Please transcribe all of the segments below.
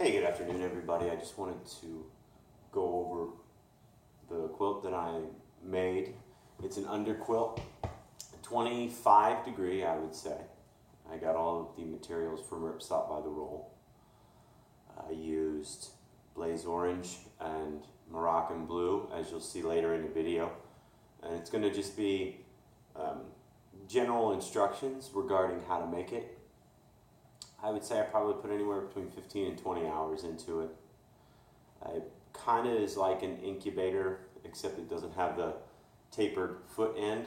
Hey, good afternoon everybody. I just wanted to go over the quilt that I made. It's an underquilt, 25 degree I would say. I got all of the materials from Ripstop by the roll. I used blaze orange and Moroccan blue, as you'll see later in the video. And it's going to just be general instructions regarding how to make it. I would say I probably put anywhere between 15 and 20 hours into it. It kind of is like an incubator, except it doesn't have the tapered foot end.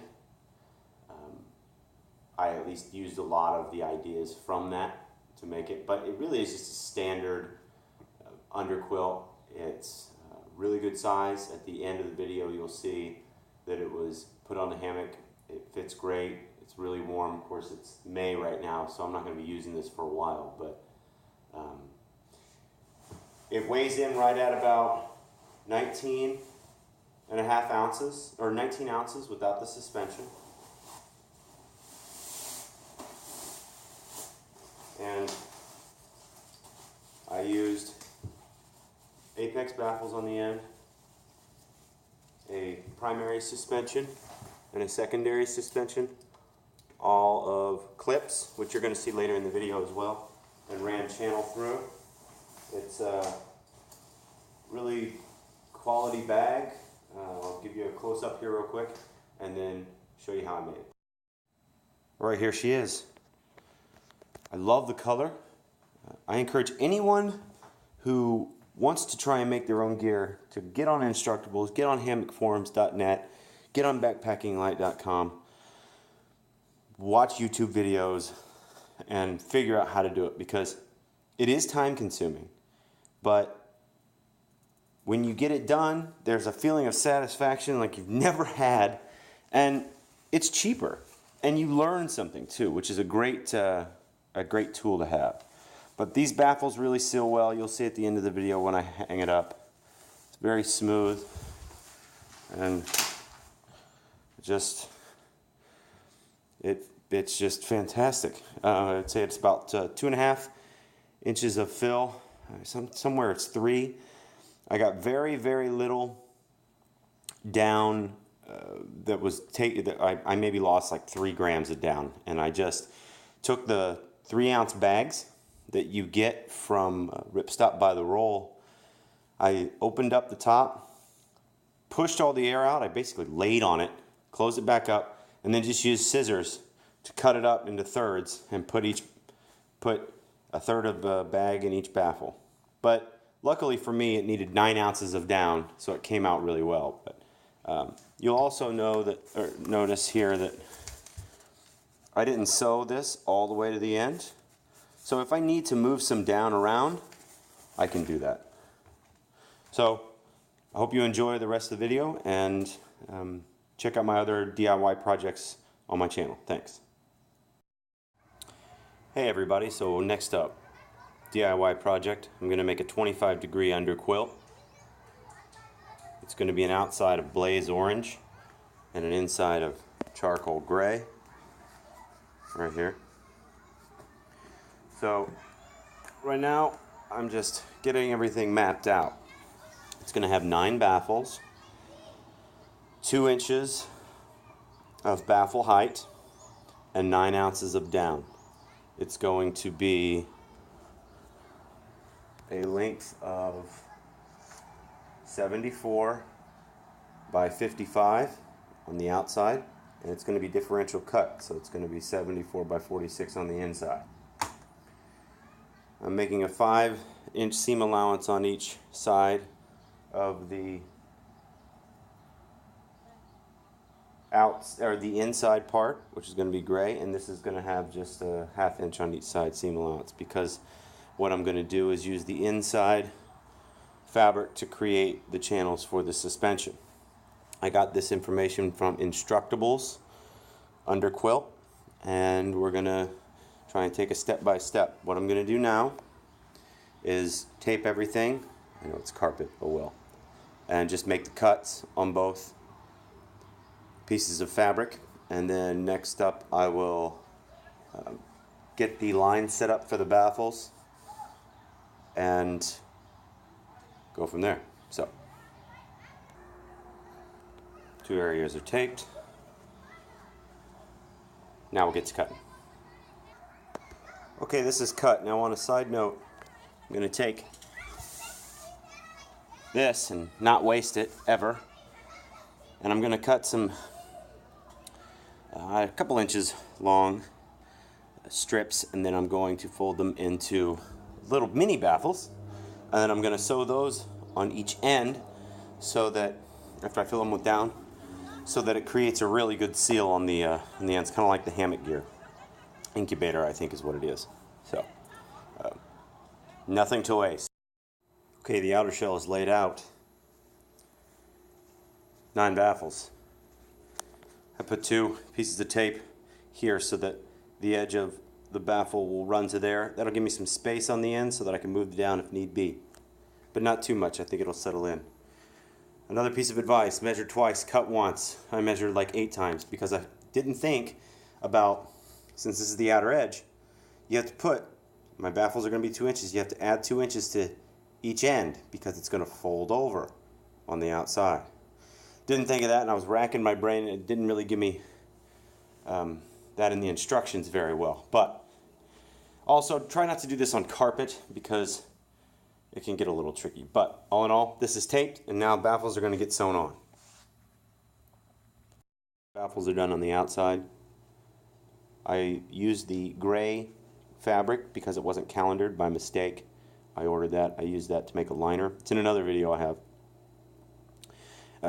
I at least used a lot of the ideas from that to make it, but it really is just a standard underquilt. It's really good size. At the end of the video you'll see that it was put on the hammock. It fits great. It's really warm. Of course, it's May right now, so I'm not going to be using this for a while, but it weighs in right at about 19 and a half ounces, or 19 ounces without the suspension. And I used Apex baffles on the end, a primary suspension, and a secondary suspension. All of clips, which you're going to see later in the video as well, and ran channel through. It's a really quality bag. I'll give you a close-up here real quick and then show you how I made it. Right, here she is. I love the color. I encourage anyone who wants to try and make their own gear to get on Instructables, get on hammockforums.net, get on backpackinglight.com. Watch YouTube videos and figure out how to do it, because it is time consuming, but when you get it done, there's a feeling of satisfaction like you've never had, and it's cheaper, and you learn something too, which is a great tool to have. But these baffles really seal well. You'll see at the end of the video when I hang it up. It's very smooth and it's just fantastic. I'd say it's about 2.5 inches of fill. Somewhere it's 3. I got very, very little down that was taken. I maybe lost like 3 grams of down, and I just took the 3-ounce bags that you get from Ripstop by the roll. I opened up the top, pushed all the air out. I basically laid on it, closed it back up, and then just used scissors to cut it up into thirds and put a third of the bag in each baffle. But luckily for me, it needed 9 ounces of down, so it came out really well. But you'll also notice here that I didn't sew this all the way to the end. So if I need to move some down around, I can do that. So I hope you enjoy the rest of the video, and check out my other DIY projects on my channel. Thanks. Hey everybody, so next up, DIY project. I'm going to make a 25 degree underquilt. It's going to be an outside of blaze orange and an inside of charcoal gray, right here. So right now I'm just getting everything mapped out. It's going to have 9 baffles, 2 inches of baffle height, and 9 ounces of down. It's going to be a length of 74 by 55 on the outside, and it's going to be differential cut, so it's going to be 74 by 46 on the inside. I'm making a 5-inch seam allowance on each side of the the inside part, which is going to be gray, and this is going to have just a 1/2 inch on each side seam allowance, because what I'm going to do is use the inside fabric to create the channels for the suspension. I got this information from Instructables Underquilt, and we're going to try and take a step by step. What I'm going to do now is tape everything. I know it's carpet, oh well. And just make the cuts on both pieces of fabric, and then next up I will get the line set up for the baffles, and go from there. So, 2 areas are taped. Now we'll get to cutting. Okay, this is cut. Now on a side note, I'm going to take this and not waste it ever, and I'm going to cut some a couple inches long strips, and then I'm going to fold them into little mini baffles, and then I'm going to sew those on each end so that after I fill them with down, so that it creates a really good seal on the ends, kind of like the hammock gear. Incubator, I think, is what it is. So, nothing to waste. Okay, the outer shell is laid out. 9 baffles. I put 2 pieces of tape here so that the edge of the baffle will run to there. That'll give me some space on the end so that I can move it down if need be. But not too much, I think it'll settle in. Another piece of advice, measure twice, cut once. I measured like 8 times because I didn't think about, since this is the outer edge, you have to put, my baffles are going to be 2 inches, you have to add 2 inches to each end because it's going to fold over on the outside. Didn't think of that, and I was racking my brain, and it didn't really give me that in the instructions very well. But also, try not to do this on carpet because it can get a little tricky. But all in all, this is taped, and now baffles are going to get sewn on. Baffles are done on the outside. I used the gray fabric because it wasn't calendared by mistake. I ordered that. I used that to make a liner. It's in another video I have.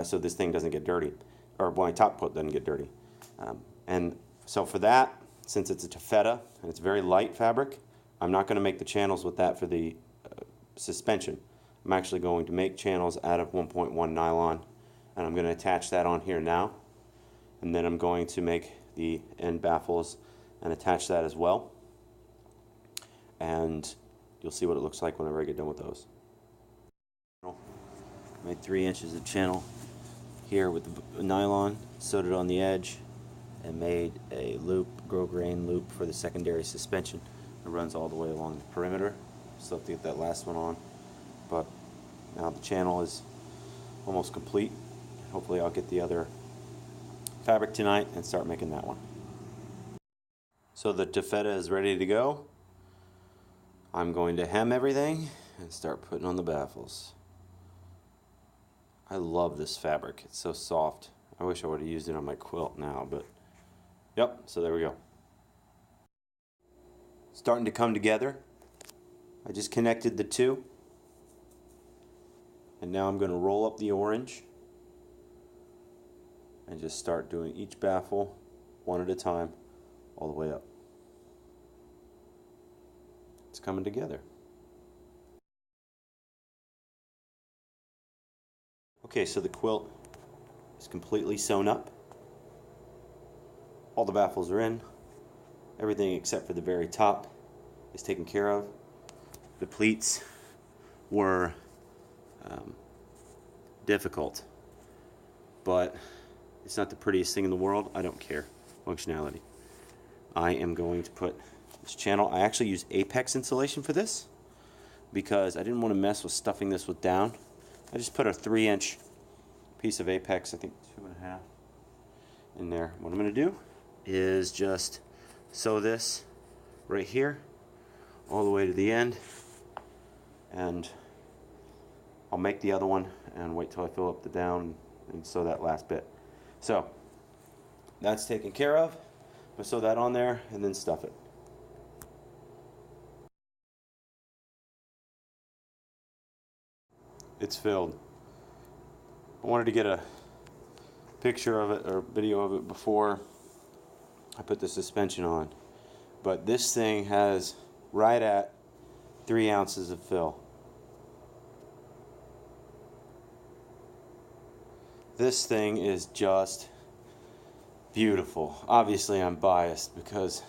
So this thing doesn't get dirty, or my top coat doesn't get dirty. And so for that, since it's a taffeta and it's very light fabric, I'm not going to make the channels with that for the suspension. I'm actually going to make channels out of 1.1 nylon, and I'm going to attach that on here now, and then I'm going to make the end baffles and attach that as well, and you'll see what it looks like whenever I get done with those. Made 3 inches of channel here with the nylon, sewed it on the edge, and made a loop, grosgrain loop for the secondary suspension. It runs all the way along the perimeter. Still have to get that last one on, but now the channel is almost complete. Hopefully I'll get the other fabric tonight and start making that one. So the taffeta is ready to go. I'm going to hem everything and start putting on the baffles. I love this fabric. It's so soft. I wish I would have used it on my quilt now, but yep, so there we go. Starting to come together. I just connected the 2, and now I'm going to roll up the orange and just start doing each baffle one at a time all the way up. It's coming together. Okay, so the quilt is completely sewn up. All the baffles are in. Everything except for the very top is taken care of. The pleats were difficult, but it's not the prettiest thing in the world. I don't care. Functionality. I am going to put this channel. I actually used Apex insulation for this because I didn't want to mess with stuffing this with down. I just put a 3-inch piece of Apex, I think 2.5, in there. What I'm going to do is just sew this right here all the way to the end, and I'll make the other one and wait till I fill up the down and sew that last bit. So that's taken care of. I'll sew that on there and then stuff it. It's filled. I wanted to get a picture of it or video of it before I put the suspension on, but this thing has right at 3 ounces of fill. This thing is just beautiful. Obviously I'm biased because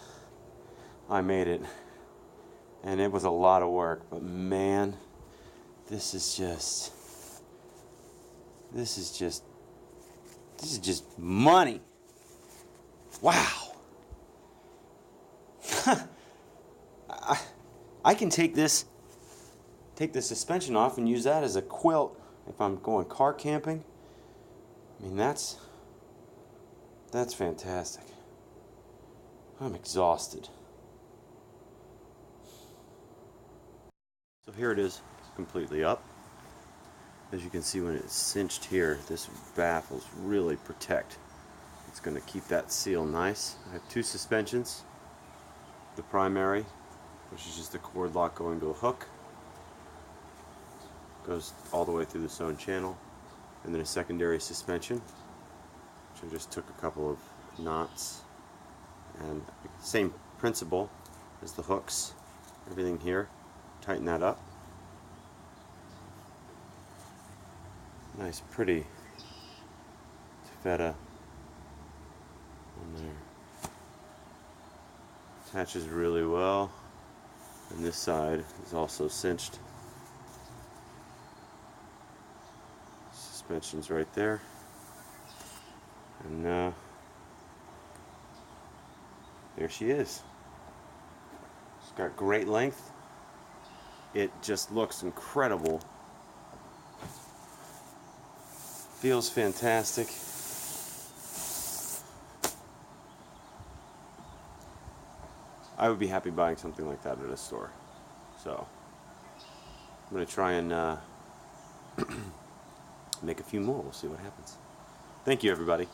I made it and it was a lot of work, but man, this is just money. Wow. I can take this take the suspension off and use that as a quilt if I'm going car camping. I mean, that's fantastic. I'm exhausted. So here it is, completely up. As you can see, when it's cinched here, this baffles really protect. It's going to keep that seal nice. I have two suspensions. The primary, which is just a cord lock going to a hook, goes all the way through the sewn channel, and then a secondary suspension, which I just took a couple of knots, and same principle as the hooks. Everything here, tighten that up. Nice, pretty taffeta on there. Attaches really well, and this side is also cinched. Suspension's right there, and there she is. She's got great length. It just looks incredible. Feels fantastic. I would be happy buying something like that at a store. So I'm going to try and make a few more. We'll see what happens. Thank you, everybody.